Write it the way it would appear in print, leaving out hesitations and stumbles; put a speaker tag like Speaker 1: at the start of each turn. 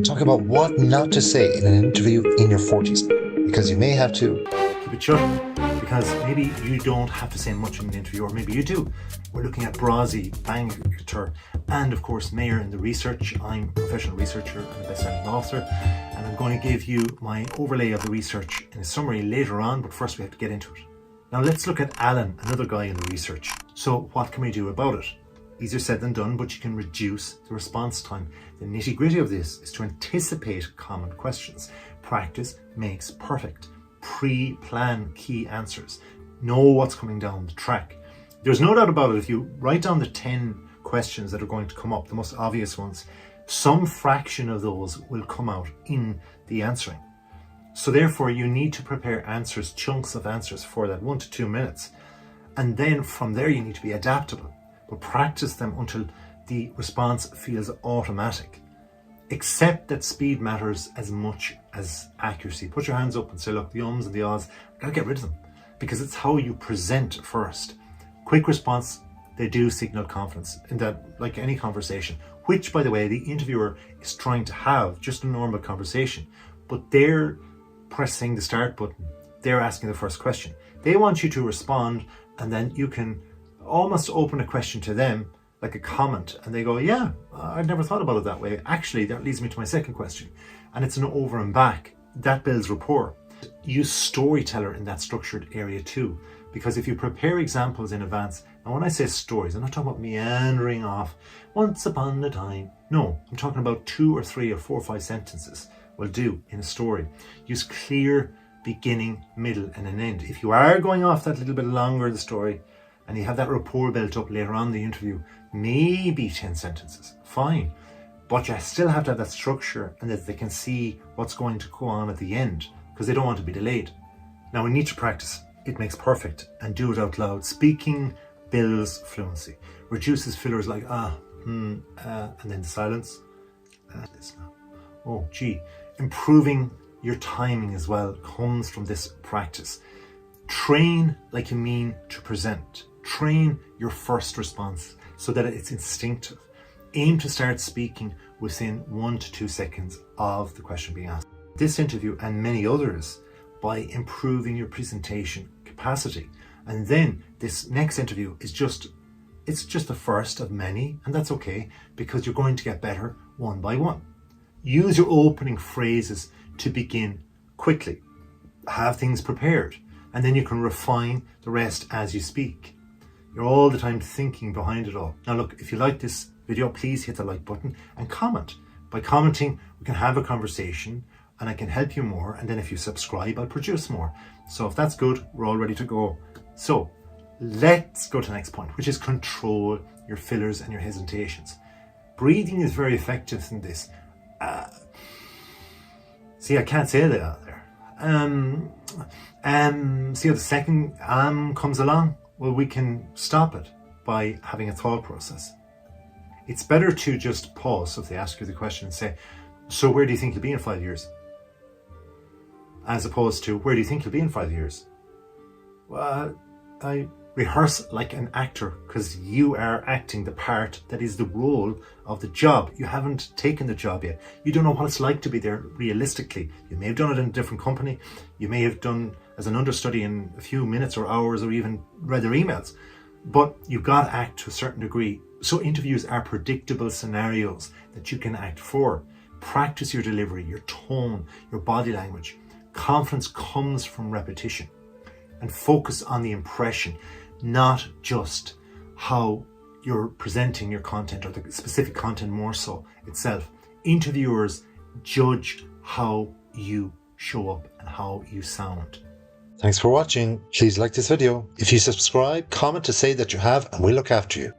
Speaker 1: Talk about what not to say in an interview in your 40s, because you may have to.
Speaker 2: Keep it short, because maybe you don't have to say much in an interview, or maybe you do. We're looking at Brazzi, Bangor, and of course Mayor in the research. I'm a professional researcher and a best-selling author, and I'm going to give you my overlay of the research in a summary later on, but first we have to get into it. Now let's look at Alan, another guy in the research. So what can we do about it? Easier said than done, but you can reduce the response time. The nitty-gritty of this is to anticipate common questions. Practice makes perfect. Pre-plan key answers. Know what's coming down the track. There's no doubt about it, if you write down the 10 questions that are going to come up, the most obvious ones, some fraction of those will come out in the answering. So therefore you need to prepare answers, chunks of answers for that 1 to 2 minutes. And then from there you need to be adaptable, but practice them until the response feels automatic. Accept that speed matters as much as accuracy. Put your hands up and say, look, the ums and the ahs, I gotta get rid of them, because it's how you present first. Quick response, they do signal confidence in that, like any conversation, which by the way, the interviewer is trying to have just a normal conversation, but they're pressing the start button. They're asking the first question. They want you to respond, and then you can almost open a question to them, like a comment, and they go, yeah, I've never thought about it that way. Actually, that leads me to my second question. And it's an over and back. That builds rapport. Use storyteller in that structured area too, because if you prepare examples in advance, and when I say stories, I'm not talking about meandering off, once upon a time. No, I'm talking about 2 or 3 or 4 or 5 sentences will do in a story. Use clear beginning, middle, and an end. If you are going off that little bit longer in the story, and you have that rapport built up later on in the interview, maybe 10 sentences, fine. But you still have to have that structure, and that they can see what's going to go on at the end, because they don't want to be delayed. Now we need to practice. It makes perfect, and do it out loud. Speaking builds fluency, reduces fillers like and then the silence. Oh gee. Improving your timing as well comes from this practice. Train like you mean to present. Train your first response so that it's instinctive. Aim to start speaking within 1 to 2 seconds of the question being asked. This interview and many others by improving your presentation capacity. And then this next interview is just the first of many, and that's okay, because you're going to get better one by one. Use your opening phrases to begin quickly. Have things prepared, and then you can refine the rest as you speak. You're all the time thinking behind it all. Now look, if you like this video, please hit the like button and comment. By commenting, we can have a conversation and I can help you more. And then if you subscribe, I'll produce more. So if that's good, we're all ready to go. So let's go to the next point, which is control your fillers and your hesitations. Breathing is very effective in this. See, I can't say that out there. See how the second comes along? Well, we can stop it by having a thought process. It's better to just pause. So if they ask you the question and say, so where do you think you'll be in 5 years? As opposed to, where do you think you'll be in 5 years? Well, I rehearse like an actor, because you are acting the part that is the role of the job. You haven't taken the job yet. You don't know what it's like to be there realistically. You may have done it in a different company. You may have done as an understudy in a few minutes or hours, or even read their emails. But you've got to act to a certain degree. So interviews are predictable scenarios that you can act for. Practice your delivery, your tone, your body language. Confidence comes from repetition. And focus on the impression, not just how you're presenting your content, or the specific content more so itself. Interviewers judge how you show up and how you sound.
Speaker 1: Thanks for watching. Please like this video. If you subscribe, comment to say that you have, and we'll look after you.